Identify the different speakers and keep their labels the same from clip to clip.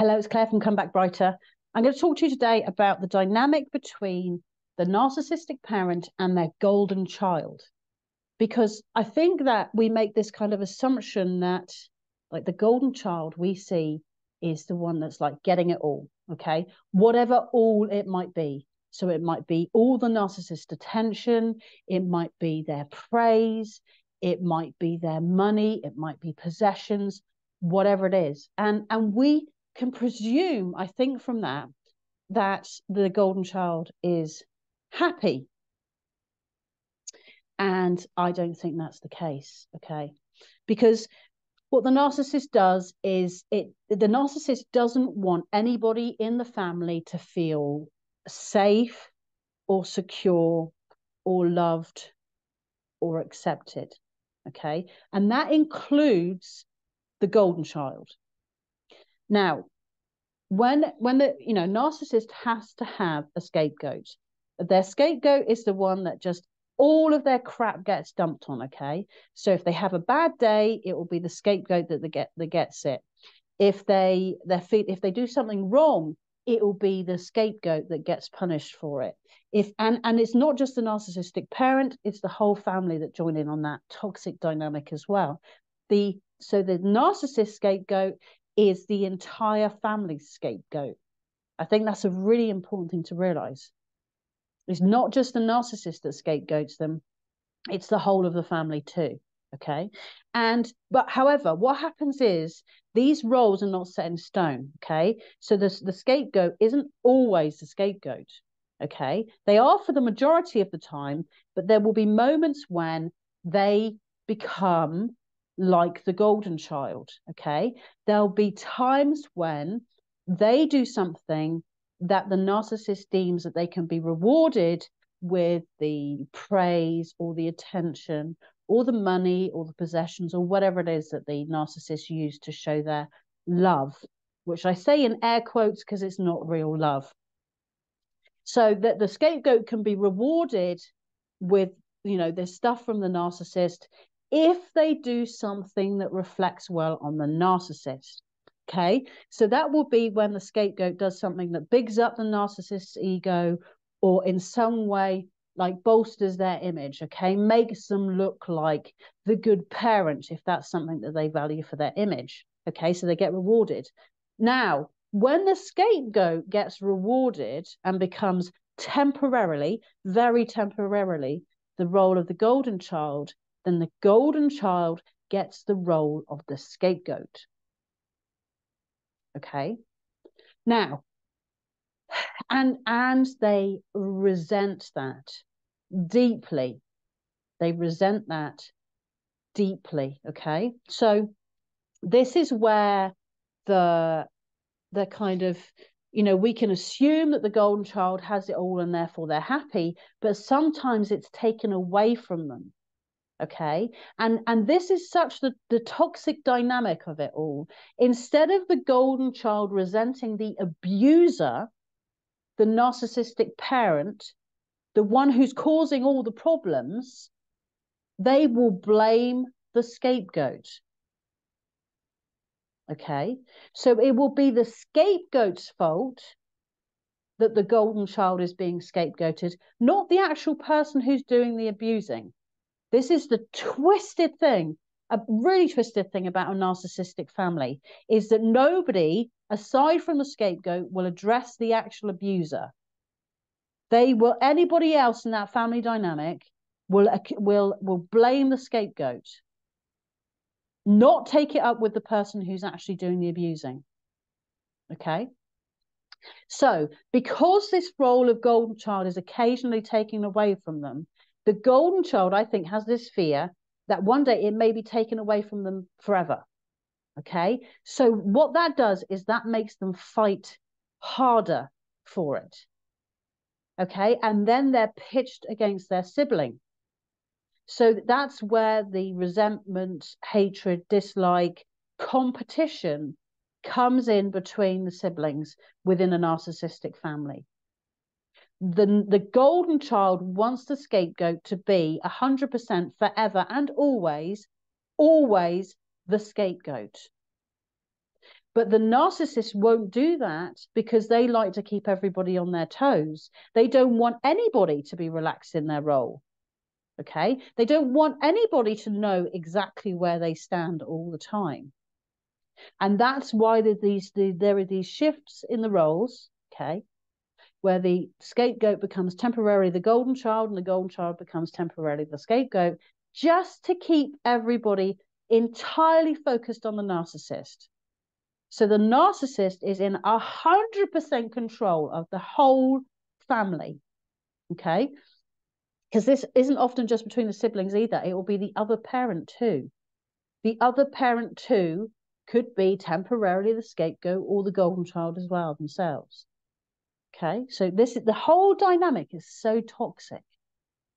Speaker 1: Hello, it's Claire from Come Back Brighter. I'm going to talk to you today about the dynamic between the narcissistic parent and their golden child. Because I think that we make this kind of assumption that like the golden child we see is the one that's like getting it all, okay? Whatever all it might be. So it might be all the narcissist attention, it might be their praise, it might be their money, it might be possessions, whatever it is. And we can presume, I think, from that the golden child is happy. And I don't think that's the case, okay? Because what the narcissist does is the narcissist doesn't want anybody in the family to feel safe or secure or loved or accepted, okay? And that includes the golden child. Now, when the narcissist has to have a scapegoat, their scapegoat is the one that just all of their crap gets dumped on, okay? So if they have a bad day, it will be the scapegoat that gets it. If they do something wrong, it will be the scapegoat that gets punished for it. And it's not just the narcissistic parent, it's the whole family that join in on that toxic dynamic as well. So the narcissist scapegoat is the entire family's scapegoat. I think that's a really important thing to realize. It's not just the narcissist that scapegoats them, it's the whole of the family too, okay? But however, what happens is these roles are not set in stone, okay? So the scapegoat isn't always the scapegoat, okay? They are for the majority of the time, but there will be moments when they become like the golden child, okay? There'll be times when they do something that the narcissist deems that they can be rewarded with the praise or the attention or the money or the possessions or whatever it is that the narcissists use to show their love, which I say in air quotes because it's not real love. So that the scapegoat can be rewarded with, this stuff from the narcissist if they do something that reflects well on the narcissist. Okay, so that will be when the scapegoat does something that bigs up the narcissist's ego or in some way like bolsters their image, okay, makes them look like the good parent if that's something that they value for their image, okay, so they get rewarded. Now, when the scapegoat gets rewarded and becomes temporarily, very temporarily, the role of the golden child, then the golden child gets the role of the scapegoat. Okay. Now, and they resent that deeply. They resent that deeply. Okay. So this is where the kind of, we can assume that the golden child has it all and therefore they're happy, but sometimes it's taken away from them. Okay, and this is such the toxic dynamic of it all. Instead of the golden child resenting the abuser, the narcissistic parent, the one who's causing all the problems, they will blame the scapegoat. Okay, so it will be the scapegoat's fault that the golden child is being scapegoated, not the actual person who's doing the abusing. This is the twisted thing, a really twisted thing about a narcissistic family, is that nobody, aside from the scapegoat, will address the actual abuser. Anybody else in that family dynamic will blame the scapegoat, not take it up with the person who's actually doing the abusing. Okay? So, because this role of golden child is occasionally taken away from them, the golden child, I think, has this fear that one day it may be taken away from them forever. Okay, so what that does is that makes them fight harder for it. Okay, and then they're pitched against their sibling. So that's where the resentment, hatred, dislike, competition comes in between the siblings within a narcissistic family. The golden child wants the scapegoat to be 100% forever and always the scapegoat. But the narcissist won't do that because they like to keep everybody on their toes. They don't want anybody to be relaxed in their role. Okay? They don't want anybody to know exactly where they stand all the time. And that's why there are these shifts in the roles, okay, where the scapegoat becomes temporarily the golden child and the golden child becomes temporarily the scapegoat, just to keep everybody entirely focused on the narcissist. So the narcissist is in 100% control of the whole family, okay? Because this isn't often just between the siblings either. It will be the other parent too. The other parent too could be temporarily the scapegoat or the golden child as well themselves. Okay, so this is the whole dynamic is so toxic.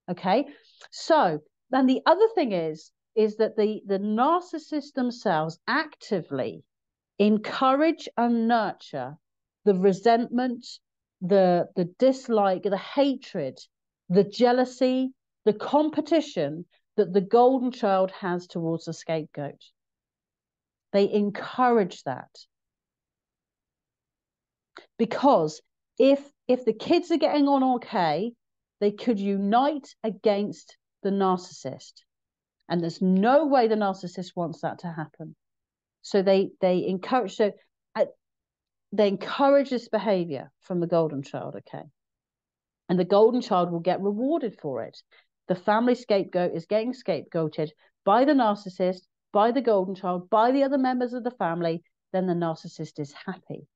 Speaker 1: Okay, so then the other thing is that the narcissists themselves actively encourage and nurture the resentment, the dislike, the hatred, the jealousy, the competition that the golden child has towards the scapegoat. They encourage that. Because if the kids are getting on okay, they could unite against the narcissist. And there's no way the narcissist wants that to happen. So they encourage this behavior from the golden child, okay? And the golden child will get rewarded for it. The family scapegoat is getting scapegoated by the narcissist, by the golden child, by the other members of the family. Then the narcissist is happy.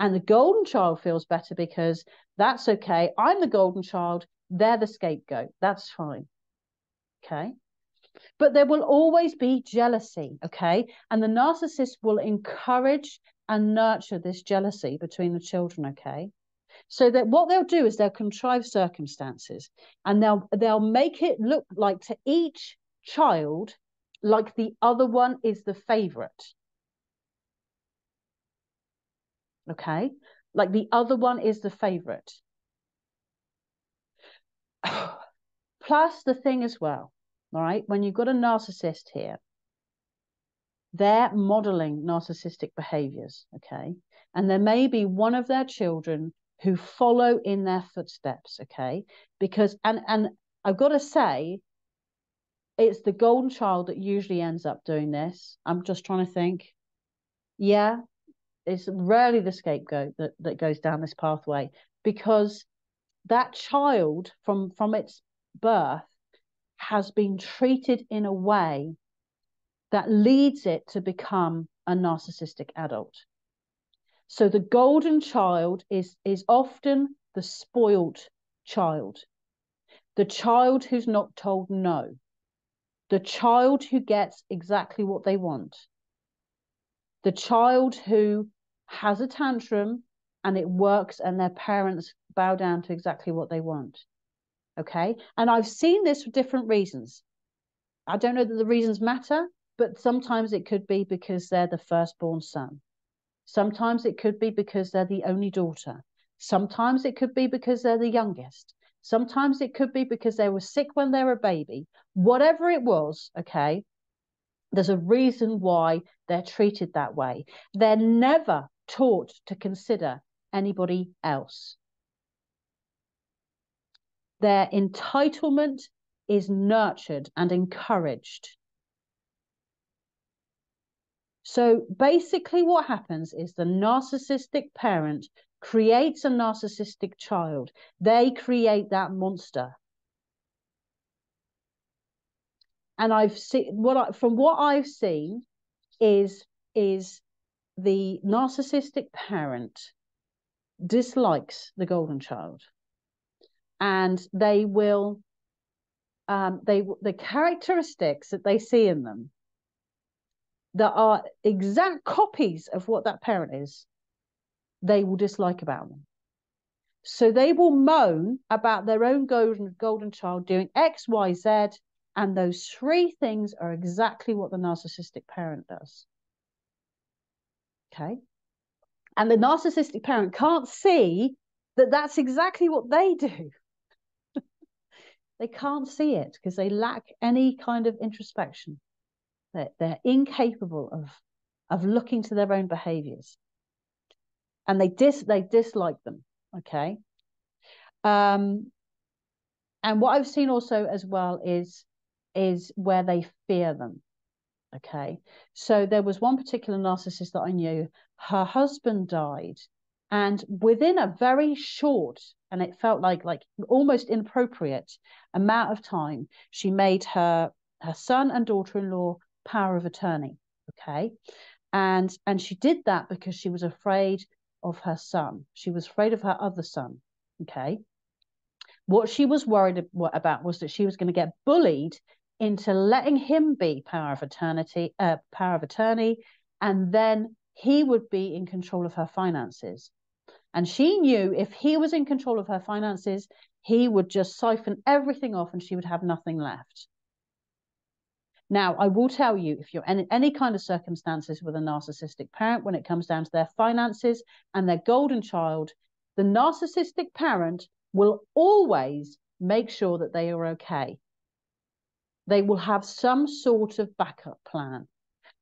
Speaker 1: And the golden child feels better because that's okay. I'm the golden child. They're the scapegoat. That's fine. Okay. But there will always be jealousy. Okay. And the narcissist will encourage and nurture this jealousy between the children. Okay. So that what they'll do is they'll contrive circumstances and they'll make it look like to each child like the other one is the favorite. Okay, like the other one is the favorite. Plus the thing as well, all right, when you've got a narcissist here, they're modeling narcissistic behaviors, okay, and there may be one of their children who follow in their footsteps, okay, because and I've got to say it's the golden child that usually ends up doing this. I'm just trying to think. Yeah, it's rarely the scapegoat that goes down this pathway, because that child from its birth has been treated in a way that leads it to become a narcissistic adult. So the golden child is often the spoiled child, the child who's not told no, the child who gets exactly what they want, the child who has a tantrum and it works and their parents bow down to exactly what they want. Okay. And I've seen this for different reasons. I don't know that the reasons matter, but sometimes it could be because they're the firstborn son. Sometimes it could be because they're the only daughter. Sometimes it could be because they're the youngest. Sometimes it could be because they were sick when they were a baby. Whatever it was, okay, there's a reason why they're treated that way. They're never taught to consider anybody else. Their entitlement is nurtured and encouraged. So basically what happens is the narcissistic parent creates a narcissistic child. They create that monster. And I've seen from what I've seen is the narcissistic parent dislikes the golden child, and they will the characteristics that they see in them that are exact copies of what that parent is, they will dislike about them. So they will moan about their own golden child doing X, Y, Z, and those three things are exactly what the narcissistic parent does. Okay. And the narcissistic parent can't see that that's exactly what they do. They can't see it because they lack any kind of introspection. They're incapable of looking to their own behaviors. And they dislike them, okay? And what I've seen also as well is where they fear them, okay? So there was one particular narcissist that I knew, her husband died, and within a very short, and it felt like almost inappropriate amount of time, she made her son and daughter-in-law power of attorney, okay? And she did that because she was afraid of her son. She was afraid of her other son, okay? What she was worried about was that she was going to get bullied into letting him be power of attorney, and then he would be in control of her finances. And she knew if he was in control of her finances, he would just siphon everything off and she would have nothing left. Now, I will tell you, if you're in any kind of circumstances with a narcissistic parent, when it comes down to their finances and their golden child, the narcissistic parent will always make sure that they are okay. They will have some sort of backup plan.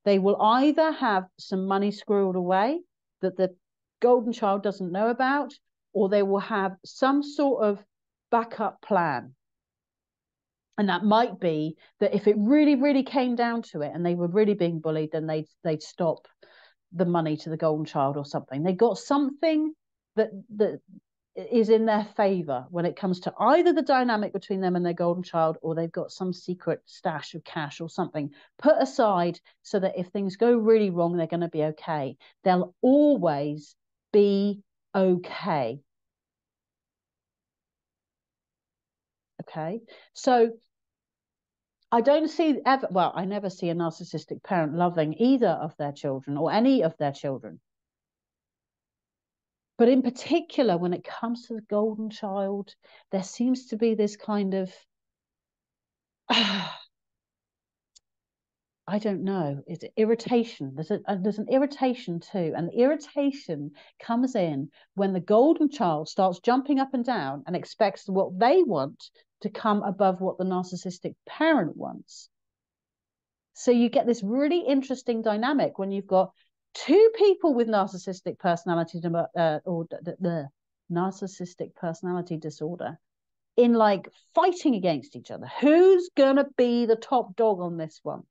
Speaker 1: They will either have some money squirreled away that the golden child doesn't know about, or they will have some sort of backup plan. And that might be that if it really, really came down to it and they were really being bullied, then they'd stop the money to the golden child or something. They got something that is in their favor when it comes to either the dynamic between them and their golden child, or they've got some secret stash of cash or something put aside so that if things go really wrong, they're going to be okay. They'll always be okay. Okay, so I don't see ever, well, I never see a narcissistic parent loving either of their children or any of their children. But in particular, when it comes to the golden child, there seems to be this kind of, I don't know, it's irritation. There's an irritation too. And the irritation comes in when the golden child starts jumping up and down and expects what they want to come above what the narcissistic parent wants. So you get this really interesting dynamic when you've got two people with narcissistic personality or the narcissistic personality disorder in like fighting against each other. Who's gonna be the top dog on this one?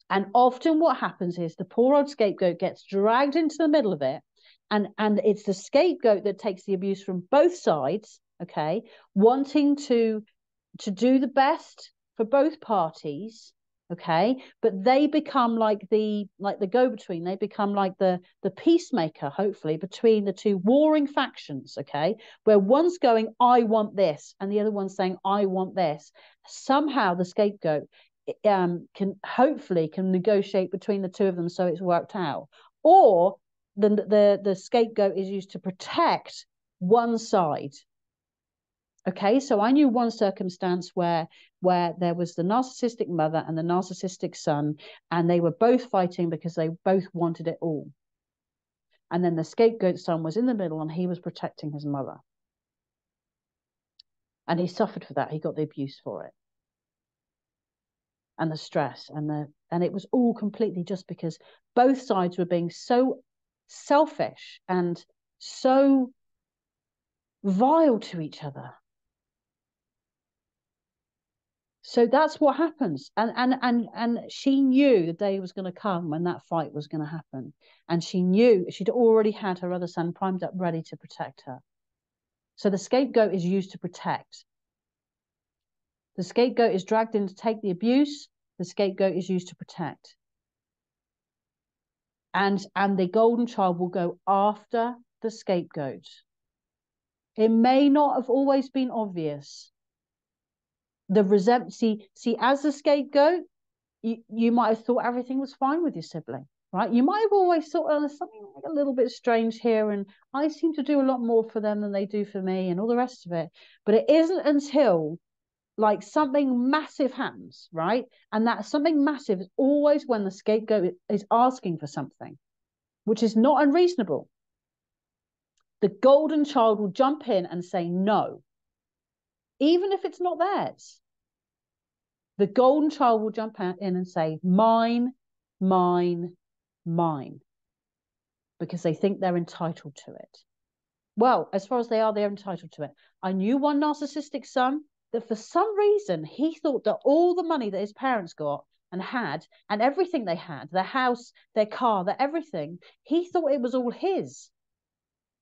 Speaker 1: And often what happens is the poor old scapegoat gets dragged into the middle of it, and it's the scapegoat that takes the abuse from both sides, okay, wanting to do the best for both parties, okay, but they become like the go-between. They become like the peacemaker, hopefully, between the two warring factions, okay, where one's going, I want this, and the other one's saying, I want this. Somehow the scapegoat can negotiate between the two of them so it's worked out, or the scapegoat is used to protect one side. Okay, so I knew one circumstance where there was the narcissistic mother and the narcissistic son, and they were both fighting because they both wanted it all. And then the scapegoat son was in the middle and he was protecting his mother. And he suffered for that. He got the abuse for it. And the stress and it was all completely just because both sides were being so selfish and so vile to each other. So that's what happens. And she knew the day was going to come when that fight was going to happen. And she knew she'd already had her other son primed up ready to protect her. So the scapegoat is used to protect. The scapegoat is dragged in to take the abuse. The scapegoat is used to protect. And the golden child will go after the scapegoat. It may not have always been obvious. The resentment, see, as the scapegoat, you might have thought everything was fine with your sibling, right? You might have always thought, oh, there's something like a little bit strange here, and I seem to do a lot more for them than they do for me, and all the rest of it. But it isn't until like something massive happens, right? And that something massive is always when the scapegoat is asking for something, which is not unreasonable. The golden child will jump in and say no, even if it's not theirs. The golden child will jump in and say, mine, mine, mine, because they think they're entitled to it. Well, as far as they are, they're entitled to it. I knew one narcissistic son that for some reason, he thought that all the money that his parents got and had, and everything they had, their house, their car, their everything, he thought it was all his.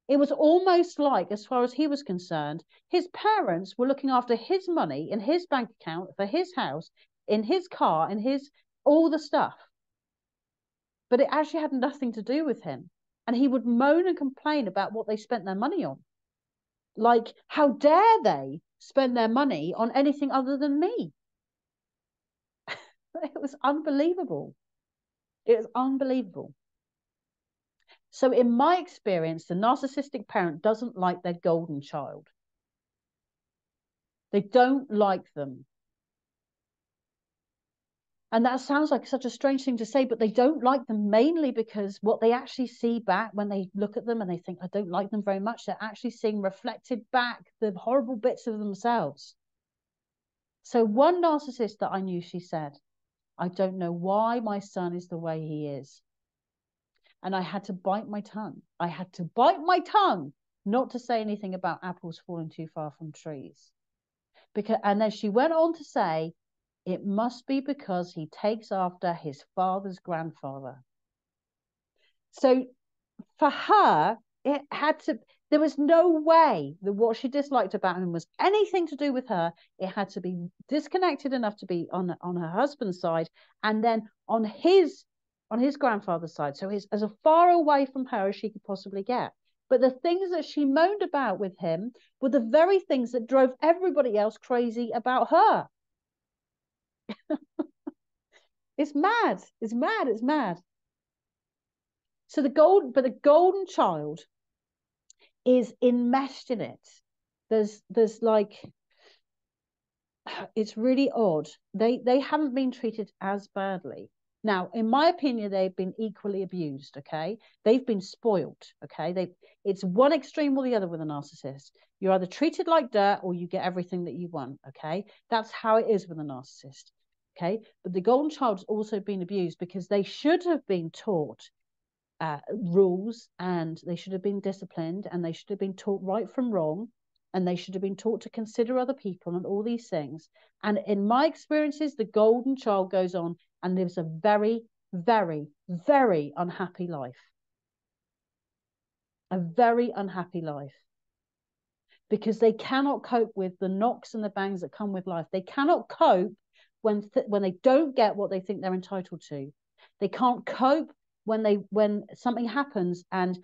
Speaker 1: It was almost like, as far as he was concerned, his parents were looking after his money in his bank account, for his house, in his car, in his, all the stuff. But it actually had nothing to do with him. And he would moan and complain about what they spent their money on. Like, how dare they spend their money on anything other than me? It was unbelievable. It was unbelievable. So in my experience, the narcissistic parent doesn't like their golden child. They don't like them. And that sounds like such a strange thing to say, but they don't like them mainly because what they actually see back when they look at them and they think, I don't like them very much, they're actually seeing reflected back the horrible bits of themselves. So one narcissist that I knew, she said, I don't know why my son is the way he is. And I had to bite my tongue. I had to bite my tongue not to say anything about apples falling too far from trees. And then she went on to say, it must be because he takes after his father's grandfather. So for her, it had to, there was no way that what she disliked about him was anything to do with her. It had to be disconnected enough to be on her husband's side, and then on his grandfather's side. So he's as far away from her as she could possibly get. But the things that she moaned about with him were the very things that drove everybody else crazy about her. It's mad. It's mad. It's mad. So the golden child is enmeshed in it. There's like, it's really odd. They haven't been treated as badly. Now, in my opinion, they've been equally abused. Okay, they've been spoiled. Okay, it's one extreme or the other with a narcissist. You're either treated like dirt or you get everything that you want. Okay, that's how it is with a narcissist. Okay, but the golden child's also been abused because they should have been taught rules, and they should have been disciplined, and they should have been taught right from wrong, and they should have been taught to consider other people and all these things. And in my experiences, the golden child goes on and lives a very, very, very unhappy life. A very unhappy life. Because they cannot cope with the knocks and the bangs that come with life. They cannot cope when they don't get what they think they're entitled to. They can't cope when something happens and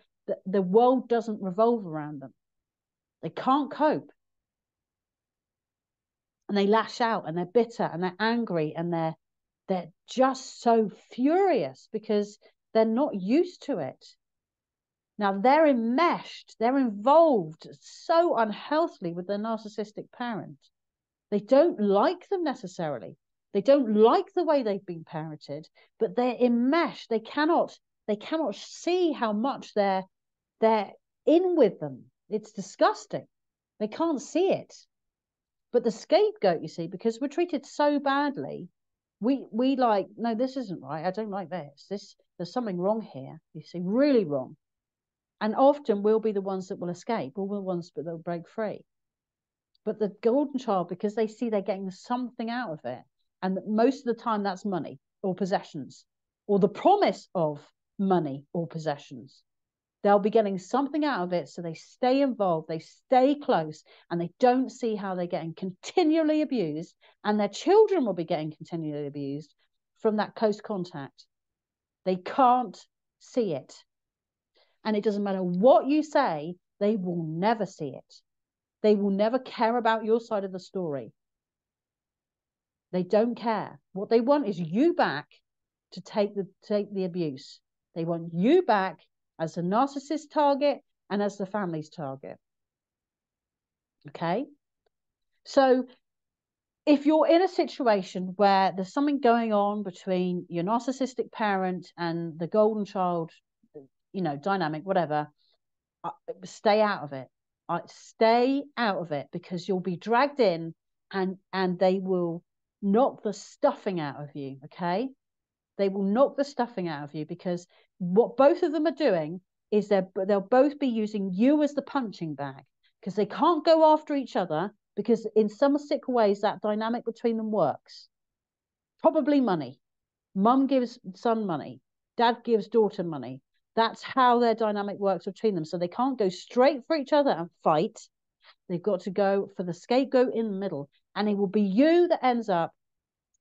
Speaker 1: the world doesn't revolve around them. They can't cope. And they lash out and they're bitter and they're angry and they're just so furious because they're not used to it. Now they're enmeshed, they're involved so unhealthily with their narcissistic parent. They don't like them necessarily. They don't like the way they've been parented, but they're enmeshed. They cannot see how much they're in with them. It's disgusting. They can't see it. But the scapegoat, you see, because we're treated so badly, we like, no, this isn't right. I don't like this. There's something wrong here. You see, really wrong. And often we'll be the ones that will escape, or we're the ones that will break free. But the golden child, because they see they're getting something out of it, and most of the time that's money or possessions, or the promise of money or possessions, they'll be getting something out of it, so they stay involved, they stay close, and they don't see how they're getting continually abused, and their children will be getting continually abused from that close contact. They can't see it. And it doesn't matter what you say, they will never see it. They will never care about your side of the story. They don't care. What they want is you back to take the abuse. They want you back as the narcissist target and as the family's target. Okay? So if you're in a situation where there's something going on between your narcissistic parent and the golden child, dynamic, whatever, stay out of it. Stay out of it, because you'll be dragged in and they will knock the stuffing out of you, okay? They will knock the stuffing out of you, because what both of them are doing is they'll both be using you as the punching bag, because they can't go after each other, because in some sick ways that dynamic between them works. Probably money. Mum gives son money. Dad gives daughter money. That's how their dynamic works between them. So they can't go straight for each other and fight. They've got to go for the scapegoat in the middle. And it will be you that ends up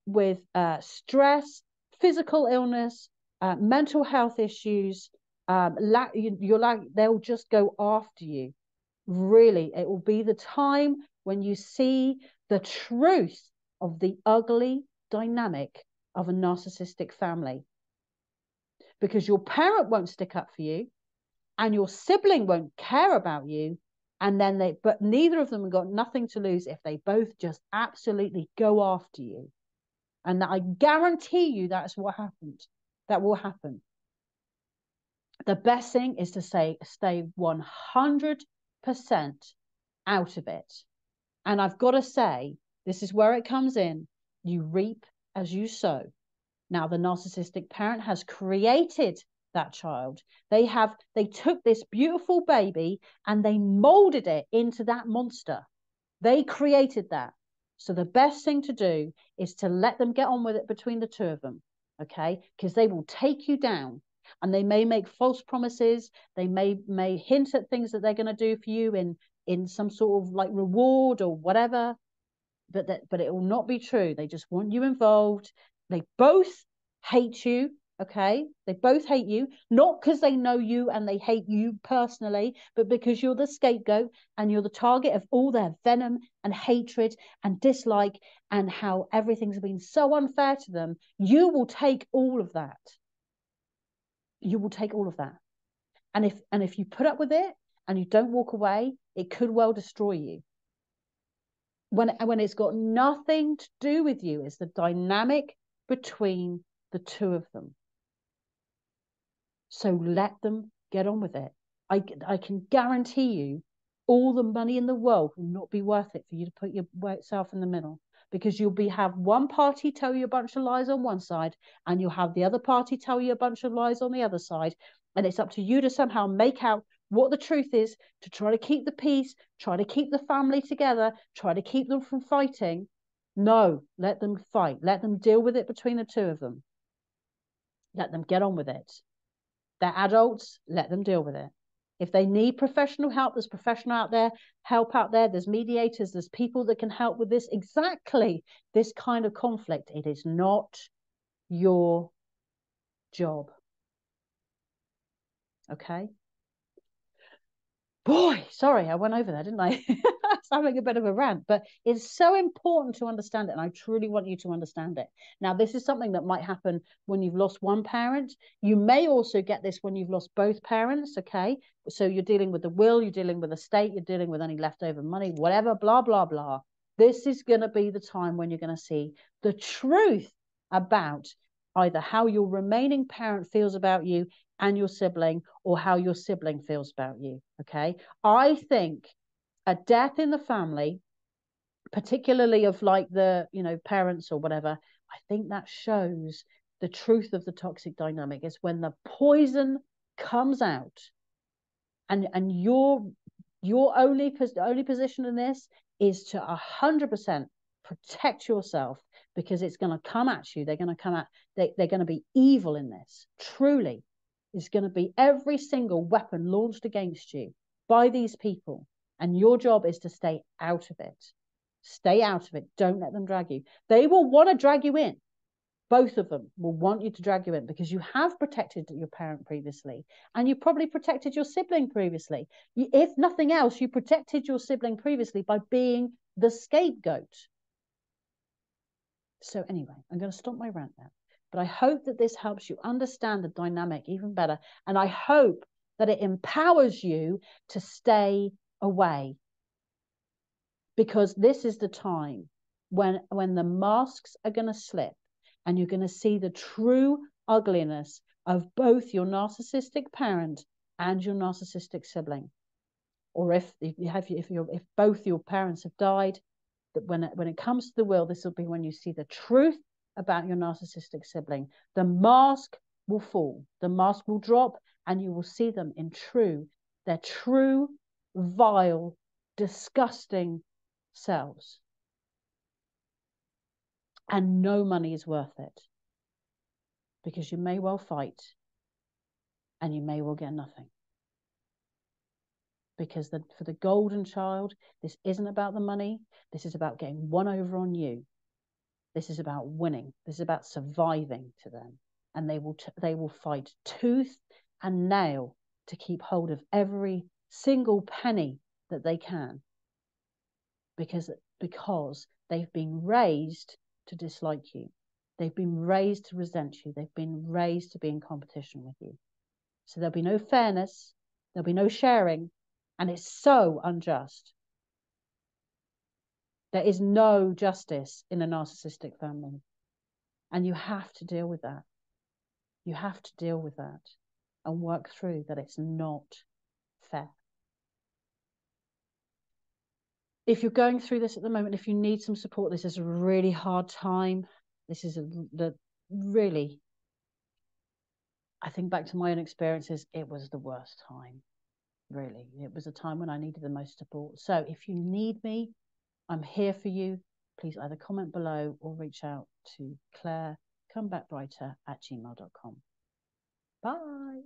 Speaker 1: with stress, physical illness, mental health issues. They'll just go after you. Really, it will be the time when you see the truth of the ugly dynamic of a narcissistic family. Because your parent won't stick up for you, and your sibling won't care about you, and then but neither of them have got nothing to lose if they both just absolutely go after you. And I guarantee you that's what happened. That will happen. The best thing is to stay 100% out of it. And I've got to say, this is where it comes in. You reap as you sow. Now, the narcissistic parent has created that child. They took this beautiful baby and they molded it into that monster. They created that. So the best thing to do is to let them get on with it between the two of them, okay? Because they will take you down, and they may make false promises. They may hint at things that they're going to do for you in some sort of like reward or whatever, but it will not be true. They just want you involved. They both hate you, okay? They both hate you, not because they know you and they hate you personally, but because you're the scapegoat and you're the target of all their venom and hatred and dislike, and how everything's been so unfair to them. You will take all of that. You will take all of that. And if you put up with it and you don't walk away, it could well destroy you. When it's got nothing to do with you, it's the dynamic between the two of them. So let them get on with it. I can guarantee you all the money in the world will not be worth it for you to put yourself in the middle, because you'll have one party tell you a bunch of lies on one side, and you'll have the other party tell you a bunch of lies on the other side. And it's up to you to somehow make out what the truth is, to try to keep the peace, try to keep the family together, try to keep them from fighting. No, let them fight. Let them deal with it between the two of them. Let them get on with it. They're adults, let them deal with it. If they need professional help, there's professional help out there. There's mediators, there's people that can help with this, exactly this kind of conflict. It is not your job. Okay? Boy, sorry, I went over there, didn't I? I'm having a bit of a rant, but it's so important to understand it, and I truly want you to understand it. Now, this is something that might happen when you've lost one parent. You may also get this when you've lost both parents, okay? So you're dealing with the will, you're dealing with the estate, you're dealing with any leftover money, whatever, blah, blah, blah. This is going to be the time when you're going to see the truth about either how your remaining parent feels about you and your sibling, or how your sibling feels about you, okay? I think a death in the family, particularly of like the, parents or whatever, I think that shows the truth of the toxic dynamic. It's when the poison comes out, and your only position in this is to 100% protect yourself, because it's going to come at you. They're going to come at, they're going to be evil in this. Truly, it's going to be every single weapon launched against you by these people. And your job is to stay out of it. Stay out of it. Don't let them drag you. They will want to drag you in. Both of them will want you to drag you in, because you have protected your parent previously, and you probably protected your sibling previously. If nothing else, you protected your sibling previously by being the scapegoat. So anyway, I'm going to stop my rant now. But I hope that this helps you understand the dynamic even better. And I hope that it empowers you to stay away. Because this is the time when the masks are going to slip, and you're going to see the true ugliness of both your narcissistic parent and your narcissistic sibling. Or if both your parents have died, that when it comes to the will, this will be when you see the truth about your narcissistic sibling. The mask will fall, the mask will drop, and you will see them in their true, vile, disgusting selves. And no money is worth it, because you may well fight and you may well get nothing. Because for the golden child, this isn't about the money. This is about getting one over on you. This is about winning. This is about surviving to them. And they will fight tooth and nail to keep hold of every single penny that they can. Because they've been raised to dislike you. They've been raised to resent you. They've been raised to be in competition with you. So there'll be no fairness. There'll be no sharing. And it's so unjust. There is no justice in a narcissistic family. And you have to deal with that. You have to deal with that and work through that it's not fair. If you're going through this at the moment, if you need some support, this is a really hard time. This is really, I think back to my own experiences, it was the worst time. Really, it was a time when I needed the most support. So if you need me, I'm here for you. Please either comment below or reach out to Clare, comebackbrighter@gmail.com. Bye.